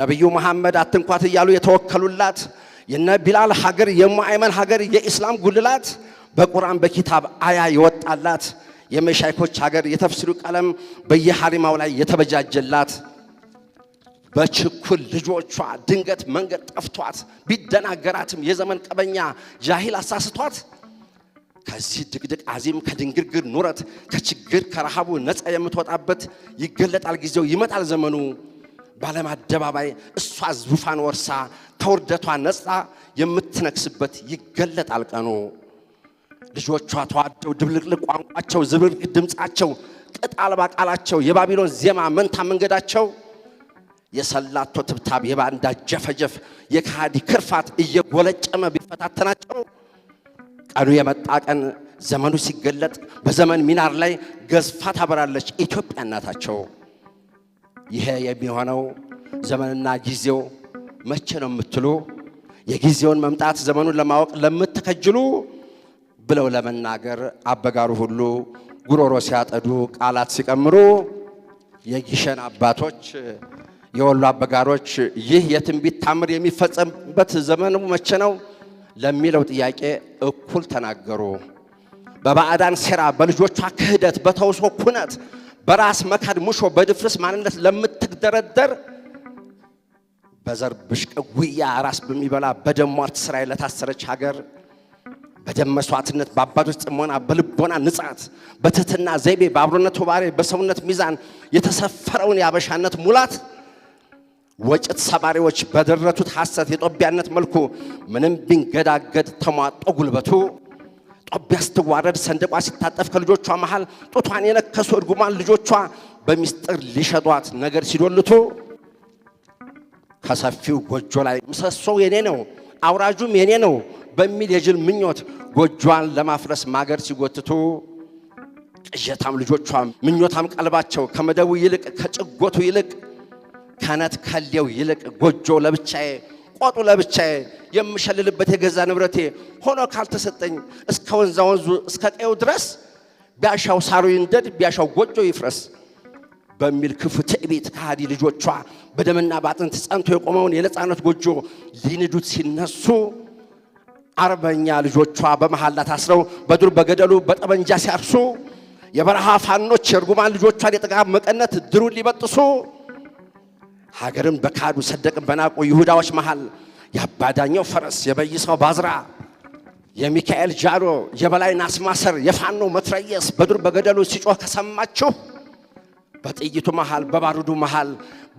ነብዩ መሐመድ አትንኳት እያሉ የተወከሉላት የነ ቢላል ሀገር የሙአይመን ሀገር የኢስላም ጉልላት በቁርአን በኪታብ አያ ይወጣላት የመሻይኮች ሀገር የተፍሲሩ ቀለም በየሐሪማው ላይ የተበጃጀላት በችኩል ልጆቿ ድንገት መንገድ ጠፍቷት ቢደናገራትም የዘመን ቀበኛ ጃሂል አሳስቷት ከዚህ ድቅድቅ አዚም ከድንግርግር ኑረት ከችግር ከረሃቡ ነፃ የምትወጣበት ይገለጣል ጊዜው ይመጣል ዘመኑ ባለም አደባባይ እሷ ዙፋን ወርሳ ከውርደቷ ነፃ የምትነክስበት ይገለጣል ቀኑ ልጆቿ ተዋደው ድብልቅልቅ ቋንቋቸው ዝብርቅ ድምጻቸው ቅጣል ባቃላቸው የባቢሎን ዜማ መንታ መንገዳቸው የሰላቶ ትብታብ የባንዳ ጀፈጀፍ የካዲ ክርፋት እየጎለጨመ ቢፈታተናቸው ቀኑ የመጣ ቀን ዘመኑ ሲገለጥ በዘመን ሚናር ላይ ገዝፋ ታበራለች ኢትዮጵያ እናታቸው ይሄ የሚሆነው ዘመንና ጊዜው መቼ ነው የምትሉ የጊዜውን መምጣት ዘመኑን ለማወቅ ለምትከጅሉ ብለው ለመናገር አበጋሩ ሁሉ ጉሮሮ ሲያጠዱ ቃላት ሲቀምሩ የጊሸን አባቶች የወሎ አበጋሮች ይህ የትንቢት ታምር የሚፈጸምበት ዘመኑ መቼ ነው ለሚለው ጥያቄ እኩል ተናገሩ በባዕዳን ሴራ በልጆቿ ክህደት በተውሶ ኩነት በራስ መካድ ሙሾ በድፍርስ ማንነት ለምትደረደር በዘር ብሽቀጉያ ራስ በሚበላ በደሟርት ስራይ ለታሰረች ሀገር በደም መስዋዕትነት በአባቶች ጽሞና በልቦና ንጻት በትህትና ዘይቤ በአብሮነት ወባሬ በሰውነት ሚዛን የተሰፈረውን ያበሻነት ሙላት ወጭት ሰባሪዎች በደረቱት ሐሰት የጦቢያነት መልኩ ምንም ቢንገዳገድ ተሟጦ ጉልበቱ ጦቢያ ስትዋረድ ሰንደቋ ሲታጠፍ ከልጆቿ መሃል ጦቷን የነከሱ እርጉማን ልጆቿ በሚስጥር ሊሸጧት ነገር ሲዶልቱ ከሰፊው ጎጆ ላይ ምሰሶው የኔ ነው አውራጁም የኔ ነው በሚል የጅል ምኞት ጎጆዋን ለማፍረስ ማገር ሲጎትቱ ቅዠታም ልጆቿ ምኞታም ቀልባቸው ከመደቡ ይልቅ ከጭጎቱ ይልቅ ከነት ከሌው ይልቅ ጎጆ ለብቻዬ ቆጡ ለብቻዬ የምሸልልበት የገዛ ንብረቴ ሆኖ ካልተሰጠኝ እስከ ወንዙ እስከ ቀየው ድረስ ቢያሻው ሳሩ ይንደድ ቢያሻው ጎጆ ይፍረስ በሚል ክፉ ትዕቢት ከሃዲ ልጆቿ በደምና ባጥንት ጸንቶ የቆመውን የነጻነት ጎጆ ሊንዱት ሲነሱ አርበኛ ልጆቿ በመሐላ ታስረው በዱር በገደሉ በጠመንጃ ሲያርሱ የበረሃ ፋኖች የርጉማን ልጆቿን የጥጋብ መቀነት ድሩን ሊበጥሱ ሀገርን በካዱ ሰደቅን በናቁ ይሁዳዎች መሃል ያባዳኛው ፈረስ የበይሰው ባዝራ የሚካኤል ጃሎ የበላይ ናስ ማሰር የፋኖ መትረየስ በዱር በገደሉ ሲጮህ ከሰማችሁ በጥይቱ መሃል በባሩዱ መሃል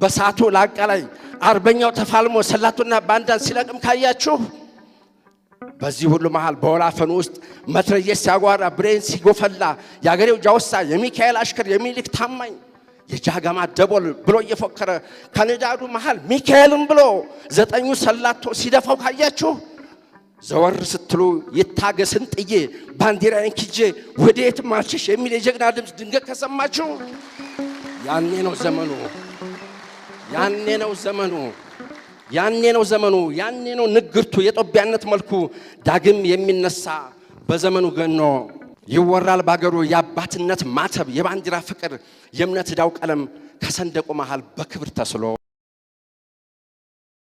በሳቱ ላቀላይ አርበኛው ተፋልሞ ሰላቱና ባንዳን ሲለቅም ካያችሁ በዚህ ሁሉ መሃል በወላፈኑ ውስጥ መትረየስ ሲያጓራ ብሬን ሲጎፈላ ያገሬው ጃውሳ የሚካኤል አሽከር የሚልክ ታማኝ የጃጋማ ደቦል ብሎ እየፎከረ ከነዳዱ መሃል ሚካኤልን ብሎ ዘጠኙ ሰላቶ ሲደፋው ካያችሁ ዘወር ስትሉ ይታገስን ጥዬ ባንዲራዬን ክጄ ወዴት ማልሽሽ የሚል የጀግና ድምፅ ድንገት ከሰማችሁ ያኔ ነው ዘመኑ ያኔ ነው ንግርቱ የጦቢያነት መልኩ ዳግም የሚነሳ በዘመኑ ገኖ ይወራል ባገሩ የአባትነት ማተብ የባንዲራ ፍቅር የእምነት ዳው ቀለም ከሰንደቁ መሃል በክብር ተስሎ